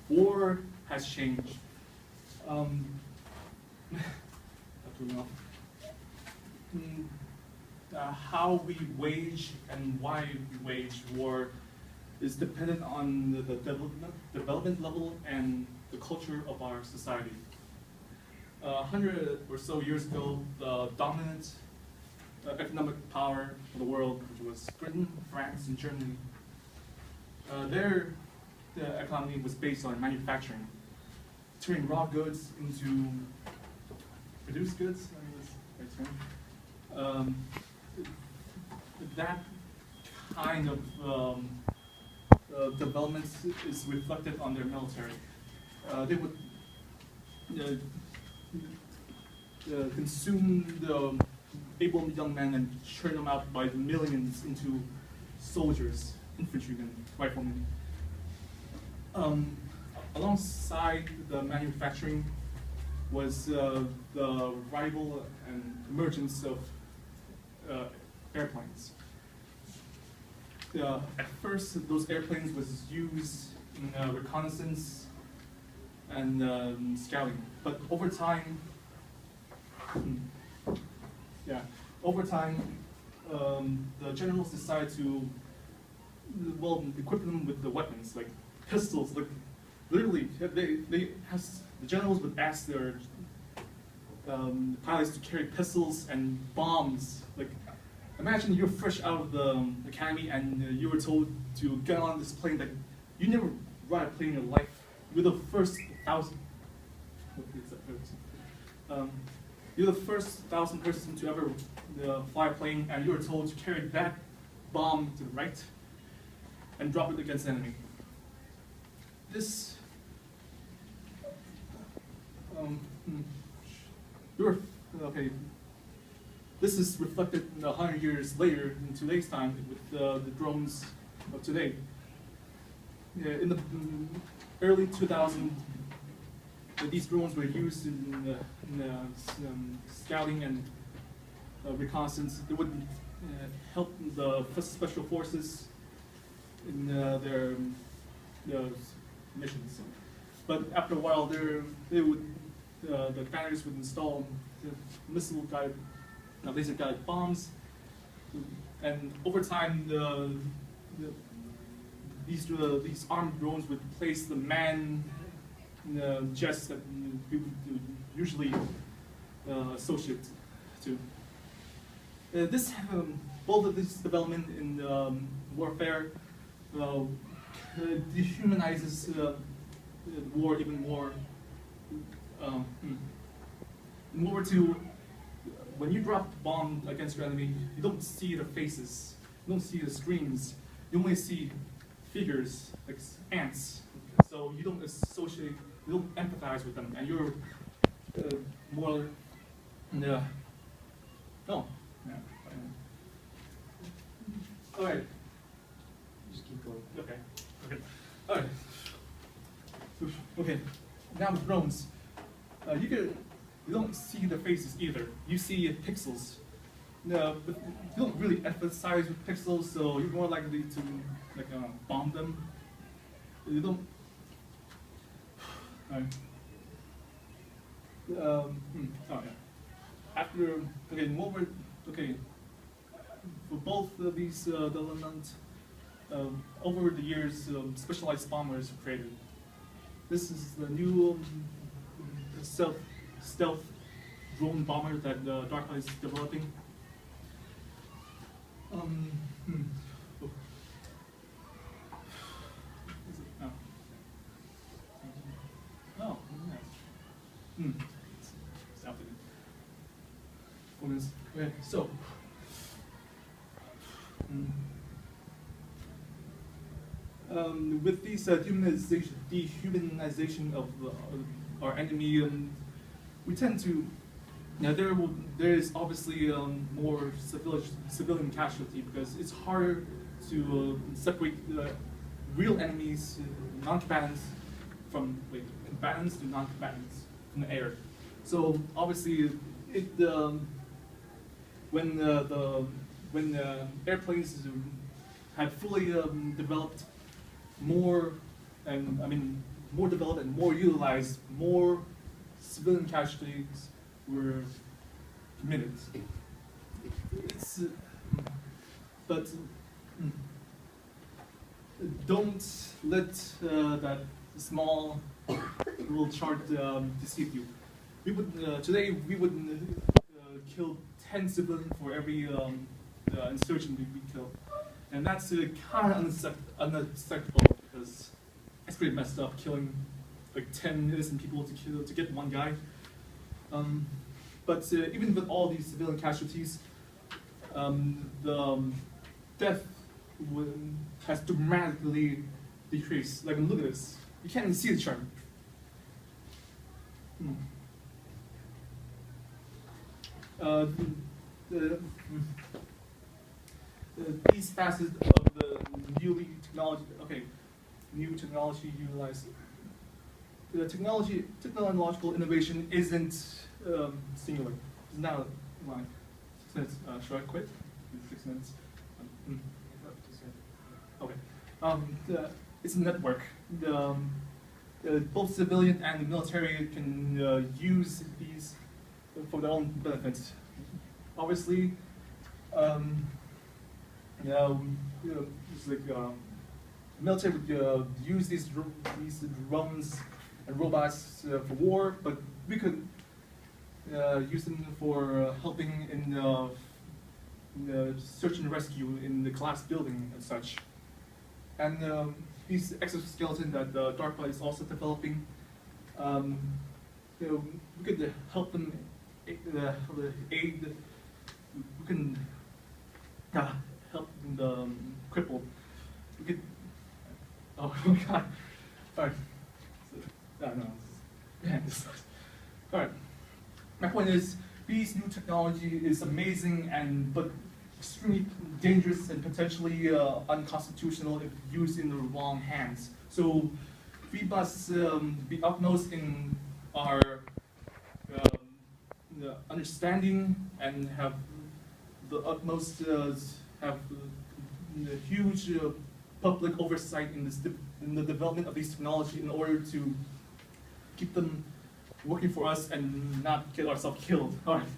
war has changed. How we wage and why we wage war is dependent on the development level and the culture of our society. 100 or so years ago, the dominant economic power of the world, which was Britain, France, and Germany, their economy was based on manufacturing, turning raw goods into produced goods. That's right. That kind of development is reflected on their military. They would consume the able young men and churn them out by the millions into soldiers, infantrymen, riflemen. Alongside the manufacturing was the arrival and emergence of airplanes. At first, those airplanes was used in reconnaissance and scouting, but over time, the generals decided to, well, equip them with the weapons, like pistols. Like literally, the generals would ask their pilots to carry pistols and bombs. Like, imagine you're fresh out of the academy and you were told to get on this plane that you never ride a plane in your life. You're the first 1,000. You're the first 1,000 person to ever fly a plane, and you were told to carry that bomb to the right and drop it against the enemy. This This is reflected 100 years later in today's time with the drones of today. In the early 2000s, these drones were used in scouting and reconnaissance. They would help the special forces in their missions. But after a while, the commanders would install missile-guided, laser-guided bombs, and over time, these armed drones would place the man jets that we would usually associate to. Both of this development in warfare dehumanizes war even more. When you drop the bomb against your enemy, you don't see their faces, you don't see the screams, you only see figures like ants. So you don't associate, you don't empathize with them, and you're more, all right. Just keep going. Okay. All right. Okay. Now with drones, you don't see the faces either. You see pixels. But you don't really emphasize with pixels, so you're more likely to bomb them. You don't. All right. Oh yeah. After for both of these developments, over the years, specialized bombers were created. This is the new stealth drone bomber that DARPA is developing. Okay, so with these dehumanization of our enemy, we tend to, there is obviously more civilian casualty because it's harder to separate real enemies, non-combatants, from combatants to non-combatants from the air. So obviously, when airplanes had fully developed more, and more developed and more utilized, more civilian casualties were committed. It's, but don't let that small little chart deceive you. We would today we would kill 10 civilians for every insurgent we kill, and that's kind of unacceptable because it's pretty messed up killing like 10 innocent people to get one guy. But even with all these civilian casualties, the death has dramatically decreased. Like, look at this. You can't even see the chart. These facets of the new technology utilized. The technological innovation isn't singular. It's not like 6 minutes. Should I quit? 6 minutes. Okay. It's a network. Both civilian and the military can use these for their own benefit. Obviously, it's like military would use these drones and robots for war, but we could use them for helping in the search and rescue in the collapsed building and such. And these exoskeleton that DARPA is also developing, we could help them aid. We can help the crippled. We could. Oh my God! All right. No. All right. My point is, this new technology is amazing but extremely dangerous and potentially unconstitutional if used in the wrong hands. So we must be utmost in our understanding and have the utmost have huge public oversight in the development of these technology in order to keep them working for us and not get ourselves killed. All right.